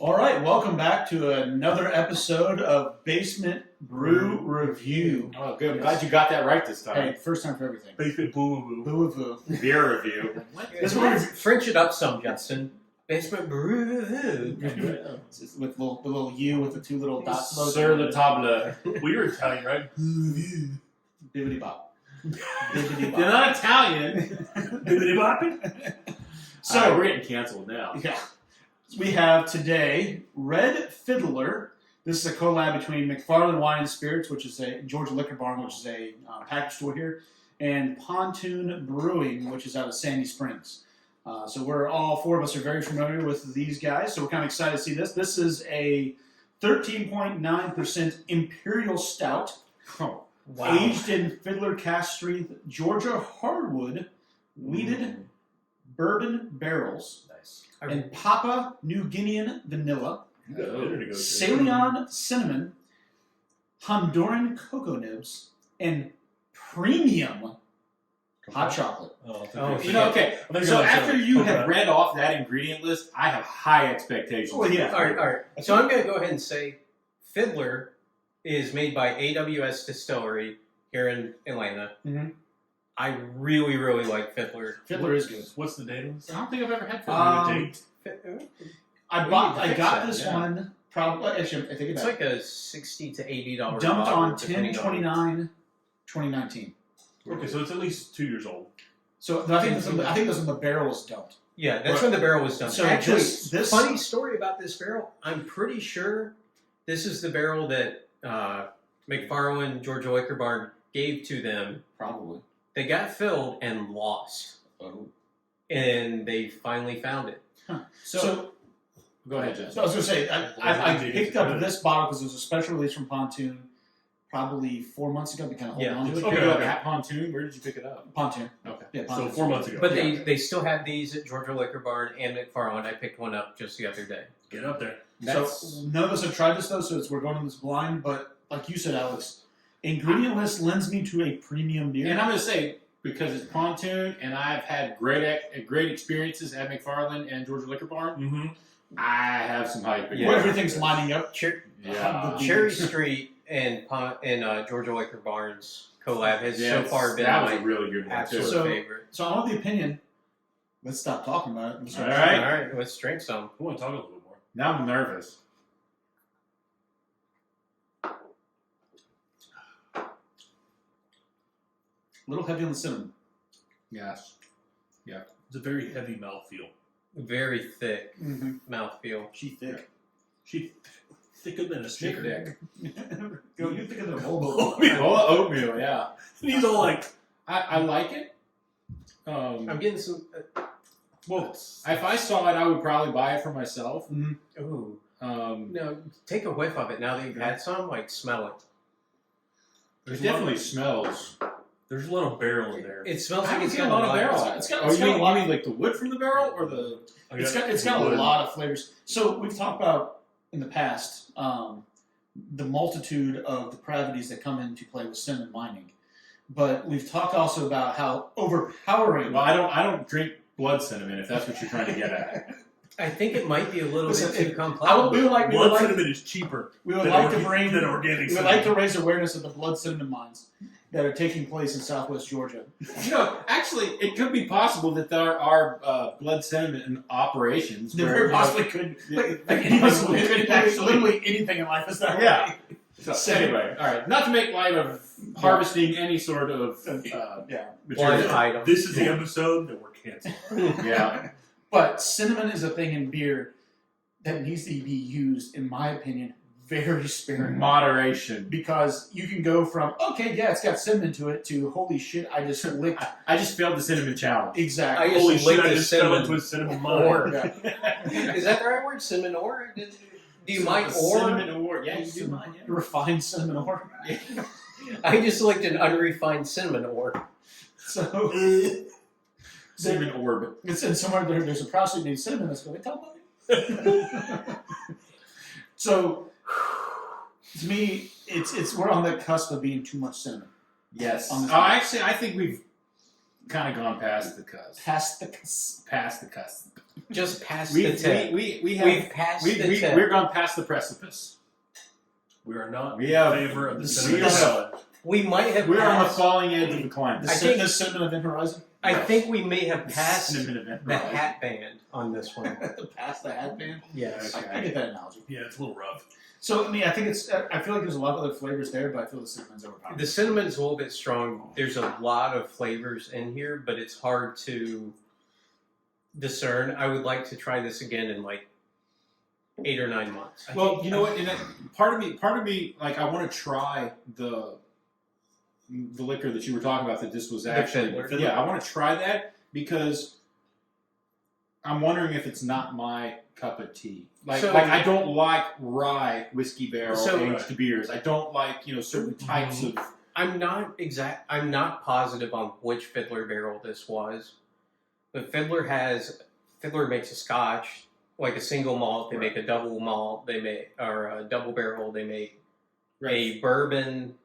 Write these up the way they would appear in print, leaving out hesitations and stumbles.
All right, welcome back to another episode of Basement Brew Review. Oh, good. I'm glad you got that right this time. Hey, first time for everything. Basement Boo Boo-boo. Beer review. This one French it up some, Justin. Basement Brew. with the little U with the two little dots. Sur la table. Well, you're Italian, right? Bibbidi bop. You're not Italian. Bibbidi bopping? So we're getting canceled now. Yeah. We have today Red Fiddler. This is a collab between McFarland Wine and Spirits, which is a Georgia Liquor Barn, which is a package store here, and Pontoon Brewing, which is out of Sandy Springs. So we're all four of us are very familiar with these guys, so we're kind of excited to see this. This is a 13.9% Imperial Stout, aged in Fiddler cast strength Georgia hardwood, wheated bourbon barrels, and Papua New Guinean vanilla, Ceylon cinnamon, Honduran cocoa nibs, and premium hot chocolate. Okay. So after you have read off that ingredient list, I have high expectations. Well, yeah. All right. So I'm going to go ahead and say Fiddler is made by AWS Distillery here in Atlanta. Mm-hmm. I really, really like Fiddler. Fiddler is good. What's the date on this? I don't think I've ever had Fiddler. I got this one probably. Actually, I think It's like a $60 to $80 dumped on bottle, depending 10/29/2019. Okay, so it's at least 2 years old. So I think this when the barrel was dumped. Yeah, that's when the barrel was dumped. So Actually, this funny story about this barrel. I'm pretty sure this is the barrel that McFarland Georgia Liquor Barn gave to them. Probably. They got filled and lost. Oh. And they finally found it. Huh. So go ahead, Jess. So I was going to say, I picked up this bottle because it was a special release from Pontoon probably 4 months ago. We kind of hold on to Did it. you pick it up at Pontoon? Where did you pick it up? Pontoon. Okay. Yeah, So Pontoon. 4 months ago. But they still have these at Georgia Liquor Barn and McFarland. I picked one up just the other day. Get up there. So none of us have tried this though, so we're going on this blind. But like you said, Alex, ingredient list lends me to a premium beer. And I'm going to say, because it's Pontoon, and I've had great experiences at McFarland and Georgia Liquor Barn, Mm-hmm. I have some hype. Well, everything's lining up. Yeah. Cherry Street and Georgia Liquor Barn's collab has so far been that was my a really good one too. absolute So- favorite. So I want the opinion. Let's stop talking about it. Let's start All right. All right, let's drink some. I want to talk a little bit more. Now I'm nervous. A little heavy on the cinnamon. Yes. It's a very heavy mouthfeel. Very thick Mm-hmm. mouthfeel. She thick. She thicker than a Thick Snicker. dick. Go, you thicker than a whole Oatmeal, yeah. He's all like, I like it. I'm getting some. Well, if I saw it, I would probably buy it for myself. Ooh. Um, No, take a whiff of it now that you've had some. Like, smell it. it definitely smells. there's a lot of barrel in there. It smells I like don't it's get a got lot of barrel. It's got- Oh, it's you got mean, a lot- you mean like the wood from the barrel or the? It's got a lot of flavors. So we've talked about in the past the multitude of depravities that come into play with cinnamon mining, but we've talked also about how overpowering. Well, I don't drink blood cinnamon. If that's what you're trying to get at. I think it might be a little Listen, bit too complex. we would like Blood cinnamon is cheaper we would than like to orga- bring than organic we would cinnamon. like to raise awareness of the blood cinnamon mines that are taking place in Southwest Georgia. You know, actually, it could be possible that there are blood cinnamon operations. There where, very possibly could. Literally anything in life is that Yeah. way. So, anyway, all right. Not to make light of harvesting any sort of Yeah. Blind material. item. This is the episode that we're canceled. Yeah. But cinnamon is a thing in beer that needs to be used, in my opinion, very sparingly. Moderation. Because you can go from, okay, yeah, it's got cinnamon to it, to holy shit, I just licked. I just failed the cinnamon challenge. Exactly. I just Holy licked shit, I the just fell cinnamon into a cinnamon ore. mine. Yeah. Is that the right word? Cinnamon ore? Do you mind ore? Cinnamon award. Yeah, you do mine. Yeah. Refined cinnamon ore. I just licked an unrefined cinnamon ore. So, Cinnamon orb. it's in somewhere there's a prostitute named Cinnamon that's going to tell me. So, to me, it's we're on the cusp of being too much cinnamon. Yes. On this Actually, I think kind of gone past the cusp. Past the cusp. Past the cusp. Just past We the tip. have passed the tip. we're gone past the precipice. We are not We in have- favor of the we cinnamon have- salad. We might have We're on the passed. falling edge of the climb. The, I think- the cinnamon event horizon. I Right. think we may have passed Cinnamon event the horizon. hat band on this one. Past the hat band. Yes. Okay. I get that analogy. Yeah, it's a little rough. So I mean, I think it's. I feel like there's a lot of other flavors there, but I feel the cinnamon's overpowered. The cinnamon's a little bit strong. There's a lot of flavors in here, but it's hard to discern. I would like to try this again in like 8 or 9 months. Well, you know what? And part of me, like, I want to try the liquor that you were talking about. That this was actually, Fiddler. yeah, I want to try that because I'm wondering if it's not my cup of tea. Like, So- I don't like rye whiskey barrel So- aged beers. I don't like certain types of. I'm not positive on which Fiddler barrel this was, but Fiddler makes a Scotch, like a single malt. They make a double malt. They make or a double barrel. They make a bourbon,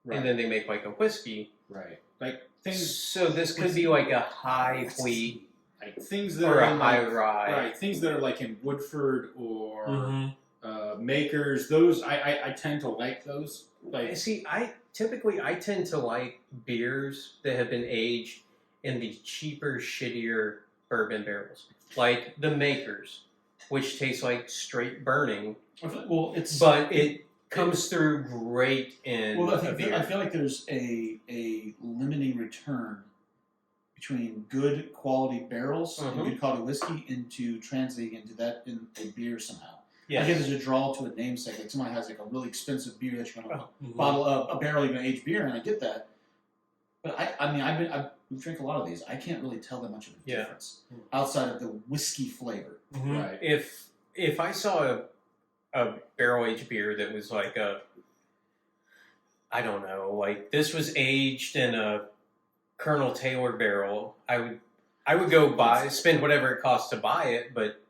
and then they make like a whiskey. Right, like things. So this could be like a high wheat Like things that or are a in, high like, rye. right, things that are like in Woodford or Mm-hmm. Makers. Those I tend to like those. Like See, I tend to like beers that have been aged in the cheaper, shittier bourbon barrels, like the Makers, which tastes like straight burning, Well, it's. but it comes through great in Well, a beer. I feel like there's a limiting return between good quality barrels and good quality whiskey into translating into that in a beer somehow. I guess there's a draw to a namesake. Like somebody has like a really expensive beer that you're going to bottle up a barrel even aged beer, and I get that. But I mean, I've drank a lot of these. I can't really tell that much of a difference outside of the whiskey flavor. Mm-hmm. right. If I saw a barrel aged beer that was like I don't know, like this was aged in a Colonel Taylor barrel, I would go spend whatever it costs to buy it, but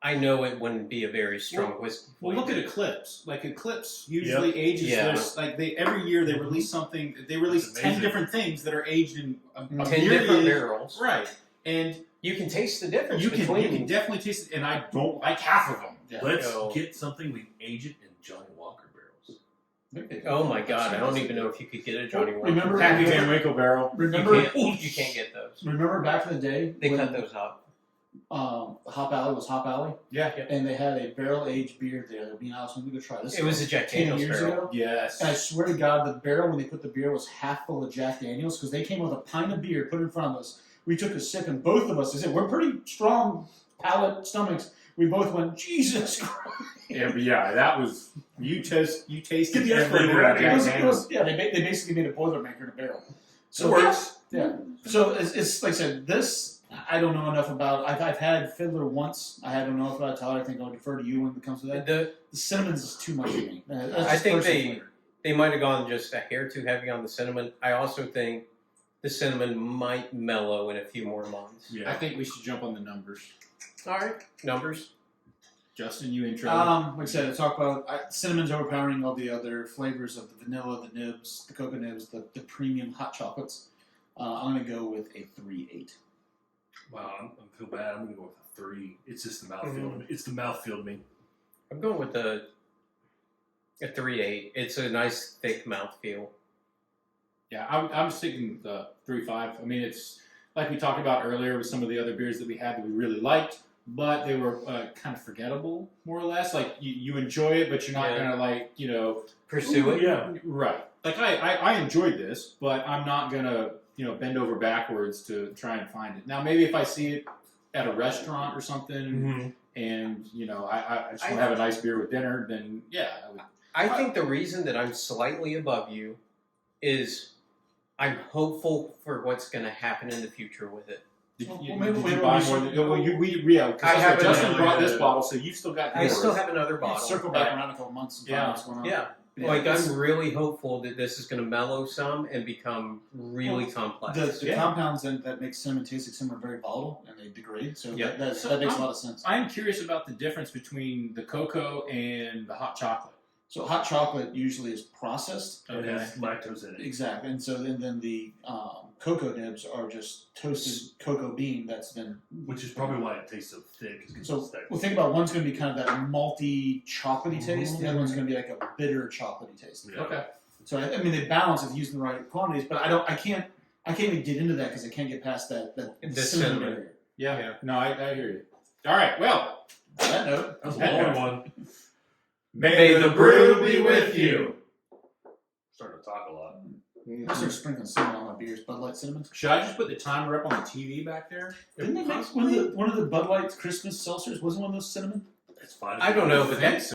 I know it wouldn't be a very strong whiskey. Well, look at Eclipse. Like Eclipse usually ages. Yeah. There's like every year they release something. They release That's 10 amazing. different things that are aged in a 10 myriad- different barrels. Right, and You can taste the difference you can between definitely taste it. And I don't like half of them. Yeah. Let's Go. get something we age it in Johnny Walker barrels. Oh my god, I don't even know if you could get a Johnny Walker. Remember- Happy Van Winkle barrel. Remember, You can't get those. remember back in the day They when cut those out. Hop Alley was Hop Alley, Yeah. and they had a barrel aged beer there. They're being honest, let me go try this. It was a Jack 10 Daniels years barrel. ago. Yes. And I swear to God, the barrel when they put the beer was half full of Jack Daniels because they came with a pint of beer, put it in front of us. We took a sip, and both of us, they said, we're pretty strong palate stomachs. We both went, Jesus Christ. Yeah, but yeah, that was you tasted Get the every flavor word out of of Jack It was, Daniels. they basically made a Boilermaker in a barrel. So It works. Yeah. So it's like I said, this I don't know enough about. I've had Fiddler once. I don't know enough about Tyler. I think I'll defer to you when it comes to that. The, The cinnamon's is too much for me. That's I just think personal they- flavor. they might have gone just a hair too heavy on the cinnamon. I also think the cinnamon might mellow in a few more months. I Yeah. think we should jump on the numbers. All right, numbers. Justin, you intro. Like I said, I talk about cinnamon's overpowering all the other flavors of the vanilla, the nibs, the cocoa nibs, the premium hot chocolates. I'm going to go with a 3.8. Wow, I feel bad. I'm gonna go with a 3. It's just the mouthfeel. It's the mouthfeel to me. I'm going with a 3.8. It's a nice thick mouthfeel. Yeah, I'm sticking the 3.5. I mean, it's like we talked about earlier with some of the other beers that we had that we really liked, but they were kind of forgettable, more or less. Like you enjoy it, but you're not gonna Pursue it. Yeah. right. Like I enjoyed this, but I'm not gonna bend over backwards to try and find it. Now maybe if I see it at a restaurant or something, Mm-hmm. and I just want to have a nice beer with dinner, then yeah. I think the reason that I'm slightly above you is I'm hopeful for what's going to happen in the future with it. Did Well, you, maybe did we you buy should- more than because I have Justin another- brought this bottle, so you've still got I yours. still have another bottle. Circle back around in a couple months and find out what's going on. Yeah. Yeah, Like it's- I'm really hopeful that this is going to mellow some and become really complex. The compounds that make cinnamon taste like cinnamon are very volatile and they degrade, so Yeah. that makes a lot of sense. I'm curious about the difference between the cocoa and the hot chocolate. So hot chocolate usually is processed. It has lactose in it. Exactly, and so then the cocoa nibs are just toasted cocoa bean that's been. Which is probably why it tastes so thick. So well, think about one's going to be kind of that malty, chocolatey taste. The other one's going to be like a bitter, chocolatey taste. Yeah. Okay. So I mean, they balance if using the right quantities, but I can't even get into that because I can't get past that The cinnamon cinnamon. barrier. Yeah. No, I hear you. All right. Well, On that note, That was a long one. may the brew be with you. Starting to talk a lot. I start sprinkling cinnamon on my beers. Bud Light cinnamon. Should I just put the timer up on the TV back there? Didn't they make one of the Bud Light Christmas seltzers? Wasn't one of those cinnamon? It's fine. I don't know, but think that's